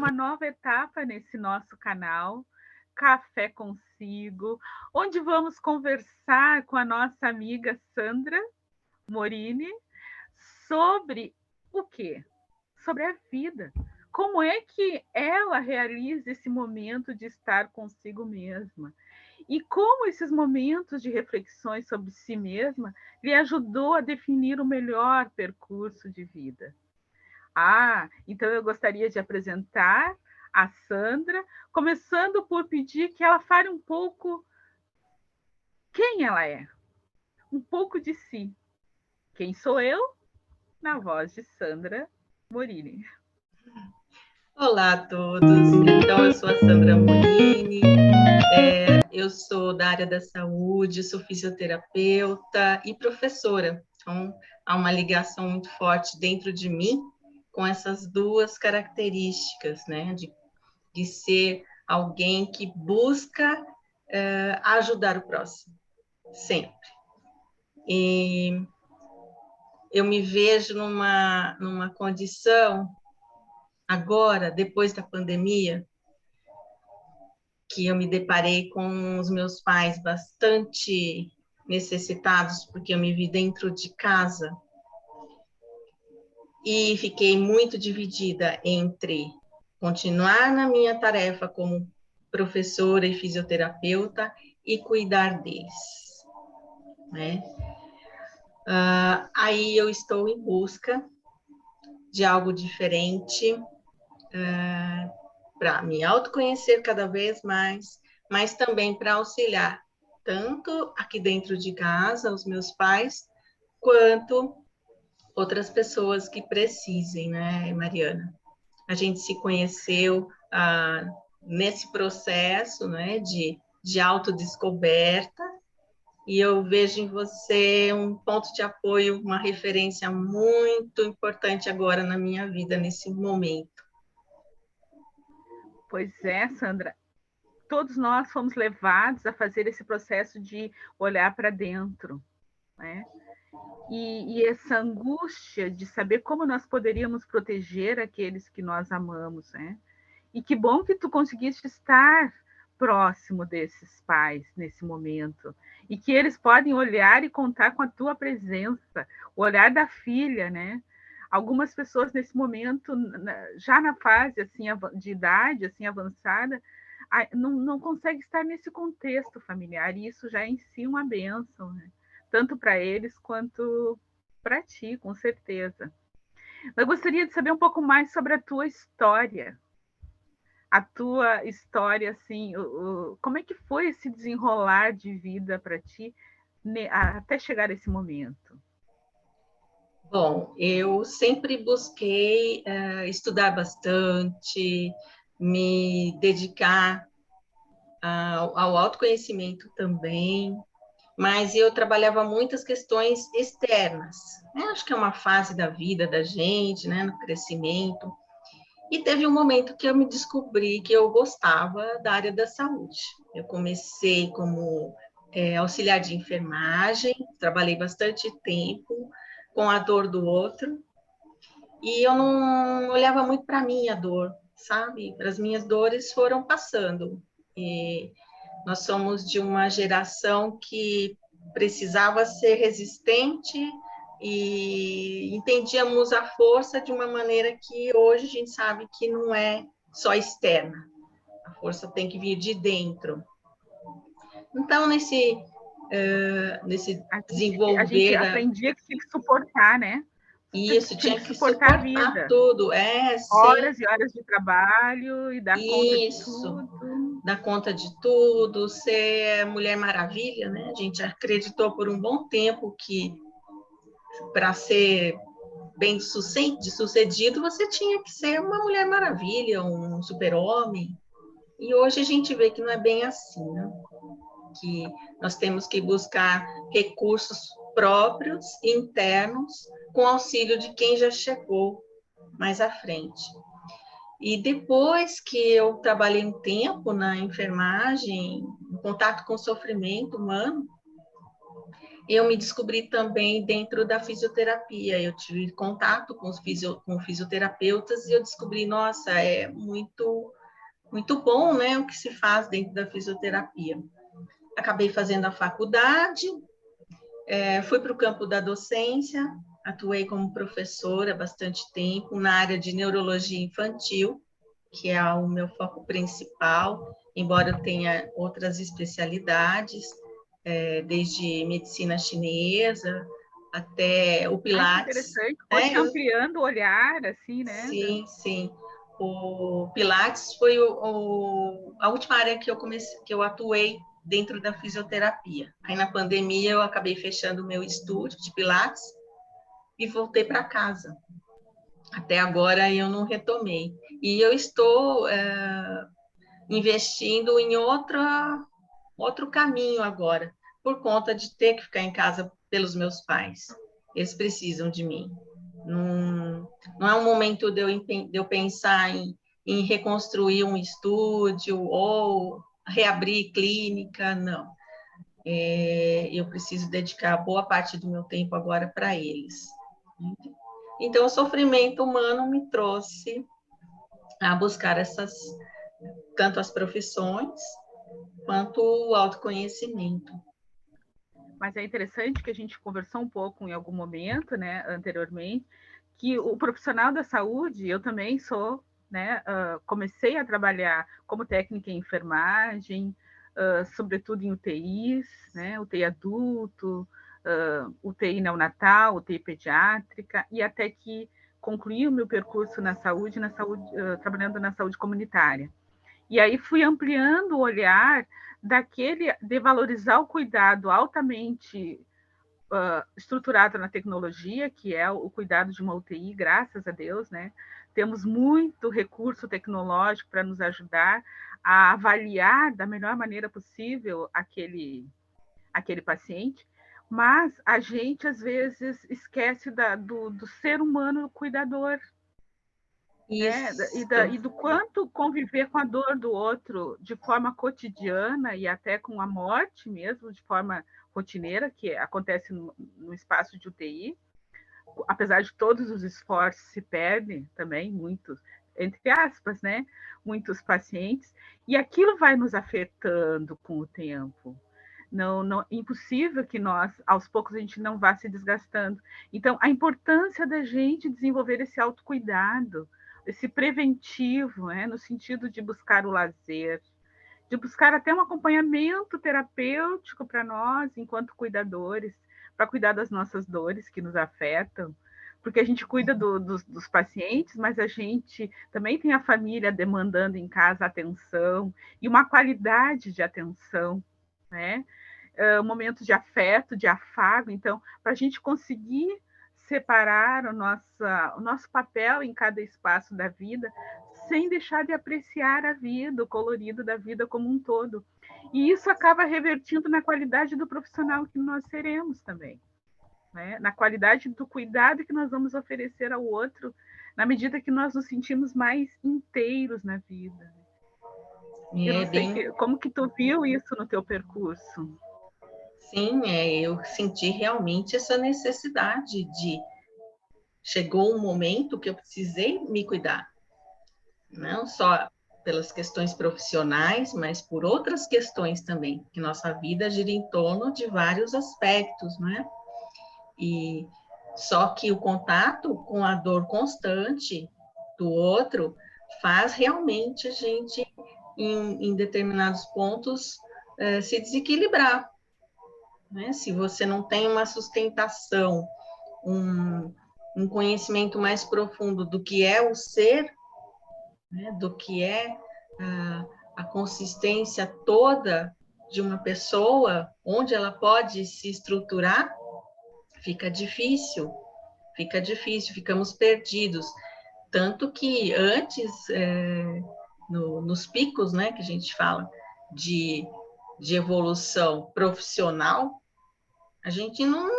uma nova etapa nesse nosso canal, Café Consigo, onde vamos conversar com a nossa amiga Sandra Morini sobre o quê? Sobre a vida. Como é que ela realiza esse momento de estar consigo mesma? E como esses momentos de reflexões sobre si mesma lhe ajudou a definir o melhor percurso de vida. Então eu gostaria de apresentar a Sandra, começando por pedir que ela fale um pouco quem ela é, um pouco de si. Quem sou eu? Na voz de Sandra Morini. Olá a todos, então eu sou a Sandra Morini, eu sou da área da saúde, sou fisioterapeuta e professora, então há uma ligação muito forte dentro de mim com essas duas características, né, de ser alguém que busca ajudar o próximo, sempre. E eu me vejo numa condição agora, depois da pandemia, que eu me deparei com os meus pais bastante necessitados, porque eu me vi dentro de casa e fiquei muito dividida entre continuar na minha tarefa como professora e fisioterapeuta e cuidar deles, né? Aí eu estou em busca de algo diferente, para me autoconhecer cada vez mais, mas também para auxiliar tanto aqui dentro de casa, os meus pais, quanto outras pessoas que precisem, né, Mariana? A gente se conheceu nesse processo, né, de autodescoberta, e eu vejo em você um ponto de apoio, uma referência muito importante agora na minha vida, nesse momento. Pois é, Sandra. Todos nós fomos levados a fazer esse processo de olhar para dentro, né? E essa angústia de saber como nós poderíamos proteger aqueles que nós amamos, né? E que bom que tu conseguiste estar próximo desses pais nesse momento e que eles podem olhar e contar com a tua presença, o olhar da filha, né? Algumas pessoas nesse momento, já na fase assim de idade assim avançada, não conseguem estar nesse contexto familiar, e isso já é em si uma bênção, né? Tanto para eles quanto para ti, com certeza. Eu gostaria de saber um pouco mais sobre a tua história. A tua história, assim, como é que foi esse desenrolar de vida para ti até chegar a esse momento? Bom, eu sempre busquei estudar bastante, me dedicar ao autoconhecimento também, mas eu trabalhava muitas questões externas, né? Acho que é uma fase da vida da gente, né, no crescimento. E teve um momento que eu me descobri que eu gostava da área da saúde. Eu comecei como auxiliar de enfermagem, trabalhei bastante tempo com a dor do outro, e eu não olhava muito para a minha dor, sabe? As minhas dores foram passando. E nós somos de uma geração que precisava ser resistente e entendíamos a força de uma maneira que hoje a gente sabe que não é só externa. A força tem que vir de dentro. Então, nesse A gente desenvolver aprendia que tinha que suportar, né? isso, Tinha tinha que que suportar a suportar vida. tudo, sem Horas e horas de trabalho e dar conta de isso, tudo. dar conta de tudo, ser Mulher Maravilha, né? A gente acreditou por um bom tempo que para ser bem sucedido você tinha que ser uma Mulher Maravilha, um super-homem. E hoje a gente vê que não é bem assim, né? Que nós temos que buscar recursos próprios, internos, com auxílio de quem já chegou mais à frente. E depois que eu trabalhei um tempo na enfermagem, em contato com o sofrimento humano, eu me descobri também dentro da fisioterapia. Eu tive contato com fisioterapeutas e eu descobri, nossa, é muito bom, né, o que se faz dentro da fisioterapia. Acabei fazendo a faculdade, fui para o campo da docência, atuei como professora há bastante tempo na área de neurologia infantil, que é o meu foco principal, embora eu tenha outras especialidades, desde medicina chinesa até o Ai, que Pilates. interessante. Fosse ampliando o olhar, assim, né? Sim, sim. O Pilates foi a última área que eu atuei dentro da fisioterapia. Aí na pandemia eu acabei fechando o meu estúdio de Pilates e voltei para casa. Até agora eu não retomei. E eu estou investindo em outro caminho agora, por conta de ter que ficar em casa pelos meus pais. Eles precisam de mim. Não é um momento de eu pensar em reconstruir um estúdio ou reabrir clínica, não. Eu preciso dedicar boa parte do meu tempo agora para eles. Então, o sofrimento humano me trouxe a buscar tanto as profissões quanto o autoconhecimento. Mas é interessante que a gente conversou um pouco em algum momento, né, anteriormente, que o profissional da saúde, eu também sou, né, comecei a trabalhar como técnica em enfermagem, sobretudo em UTIs, né, UTI adulto, UTI neonatal, UTI pediátrica, e até que concluí o meu percurso na saúde, trabalhando na saúde comunitária. E aí fui ampliando o olhar de valorizar o cuidado altamente estruturado na tecnologia, que é o cuidado de uma UTI, graças a Deus, né? Temos muito recurso tecnológico para nos ajudar a avaliar da melhor maneira possível aquele paciente, mas a gente às vezes esquece do ser humano cuidador, né? E do quanto conviver com a dor do outro de forma cotidiana e até com a morte mesmo, de forma rotineira, que acontece no espaço de UTI, apesar de todos os esforços, se perdem também muitos, entre aspas, né? Muitos pacientes, e aquilo vai nos afetando com o tempo. Não, impossível que nós, aos poucos, a gente não vá se desgastando. Então, a importância da gente desenvolver esse autocuidado, esse preventivo, né, no sentido de buscar o lazer, de buscar até um acompanhamento terapêutico para nós, enquanto cuidadores, para cuidar das nossas dores que nos afetam, porque a gente cuida dos pacientes, mas a gente também tem a família demandando em casa atenção e uma qualidade de atenção, né? Momentos de afeto, de afago. Então, para a gente conseguir separar o nosso papel em cada espaço da vida, sem deixar de apreciar a vida, o colorido da vida como um todo. E isso acaba revertindo na qualidade do profissional que nós seremos também, né? Na qualidade do cuidado que nós vamos oferecer ao outro, na medida que nós nos sentimos mais inteiros na vida. Eu não sei como que tu viu isso no teu percurso. Sim, eu senti realmente essa necessidade de... Chegou um momento que eu precisei me cuidar, não só pelas questões profissionais, mas por outras questões também, que nossa vida gira em torno de vários aspectos, né? E só que o contato com a dor constante do outro faz realmente a gente, em determinados pontos, se desequilibrar, né? Se você não tem uma sustentação, um conhecimento mais profundo do que é o ser, né? Do que é a consistência toda de uma pessoa, onde ela pode se estruturar, fica difícil, ficamos perdidos. Tanto que antes, nos picos, né, que a gente fala de evolução profissional, a gente não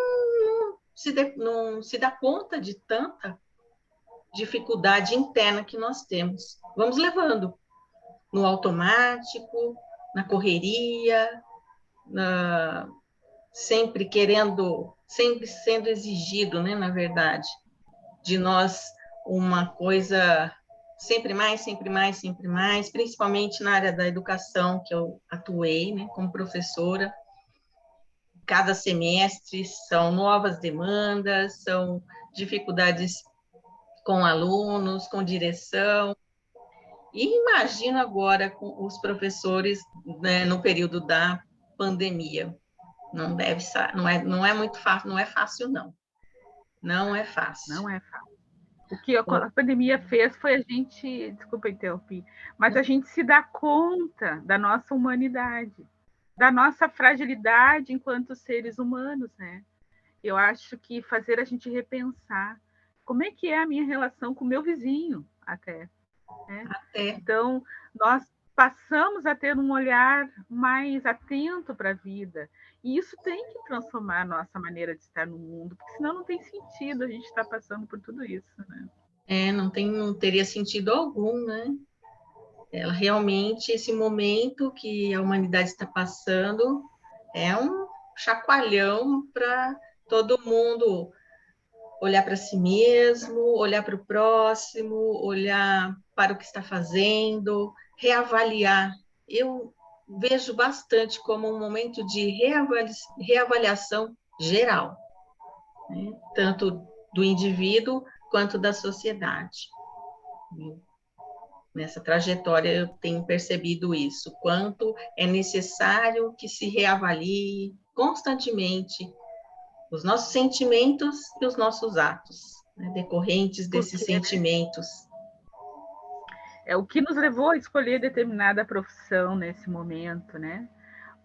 se dá conta de tanta dificuldade interna que nós temos. Vamos levando no automático, na correria, sempre querendo, sempre sendo exigido, né, na verdade, de nós uma coisa sempre mais, sempre mais, sempre mais, principalmente na área da educação, que eu atuei, né, como professora. Cada semestre são novas demandas, são dificuldades com alunos, com direção. E imagino agora com os professores, né, no período da pandemia. Não deve ser, não é muito fácil, não é fácil, não. Não é fácil. Não é fácil. O que a pandemia fez foi a gente, desculpa interromper, mas a gente se dar conta da nossa humanidade, da nossa fragilidade enquanto seres humanos, né? Eu acho que fazer a gente repensar como é que é a minha relação com o meu vizinho, até. Né? É. Então, nós passamos a ter um olhar mais atento para a vida. E isso tem que transformar a nossa maneira de estar no mundo, porque senão não tem sentido a gente estar passando por tudo isso. Né? Não teria sentido algum, né? Ela realmente, esse momento que a humanidade está passando é um chacoalhão para todo mundo olhar para si mesmo, olhar para o próximo, olhar para o que está fazendo, reavaliar. Eu vejo bastante como um momento de reavaliação geral, né? Tanto do indivíduo quanto da sociedade. Nessa trajetória eu tenho percebido isso, quanto é necessário que se reavalie constantemente os nossos sentimentos e os nossos atos, né, decorrentes desses Porque sentimentos. é o que nos levou a escolher determinada profissão nesse momento, né?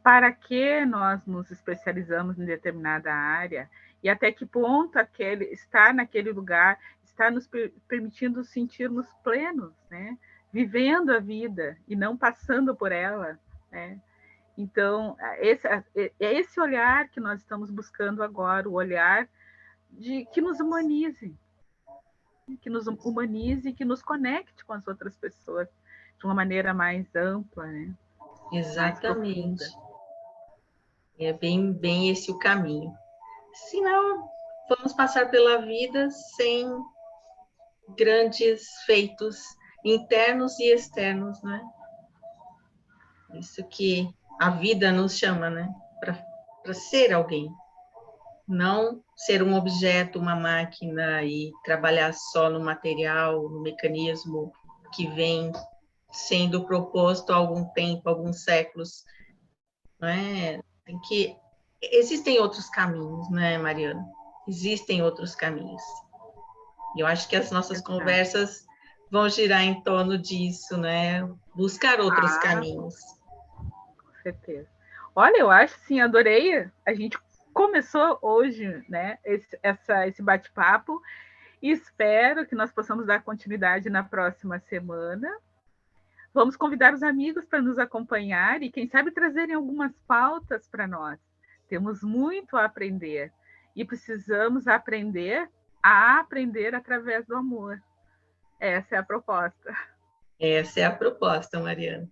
Para que nós nos especializamos em determinada área e até que ponto aquele estar naquele lugar está nos permitindo sentirmos plenos, né? Vivendo a vida e não passando por ela, né? Então, é esse olhar que nós estamos buscando agora, o olhar de que nos humanize, que nos conecte com as outras pessoas de uma maneira mais ampla, né? Mais Exatamente. profunda. É bem esse o caminho. Senão, vamos passar pela vida sem grandes feitos internos e externos, né? Isso que a vida nos chama, né? Para ser alguém. Não ser um objeto, uma máquina e trabalhar só no material, no mecanismo que vem sendo proposto há algum tempo, alguns séculos, não é? Existem outros caminhos, né, Mariana? Existem outros caminhos. E eu acho que as nossas conversas vão girar em torno disso, né? Buscar outros caminhos. Com certeza. Olha, eu acho sim, adorei. A gente começou hoje, né, esse bate-papo e espero que nós possamos dar continuidade na próxima semana. Vamos convidar os amigos para nos acompanhar e, quem sabe, trazerem algumas pautas para nós. Temos muito a aprender e precisamos aprender a aprender através do amor. Essa é a proposta. Essa é a proposta, Mariana.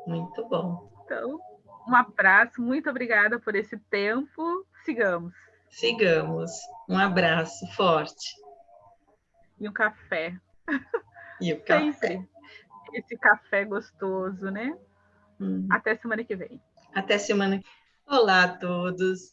Muito bom. Então, um abraço, muito obrigada por esse tempo. Sigamos. Sigamos. Um abraço forte. E um café. E o café. Sempre esse café gostoso, né? Até semana que vem. Até semana que vem. Olá a todos.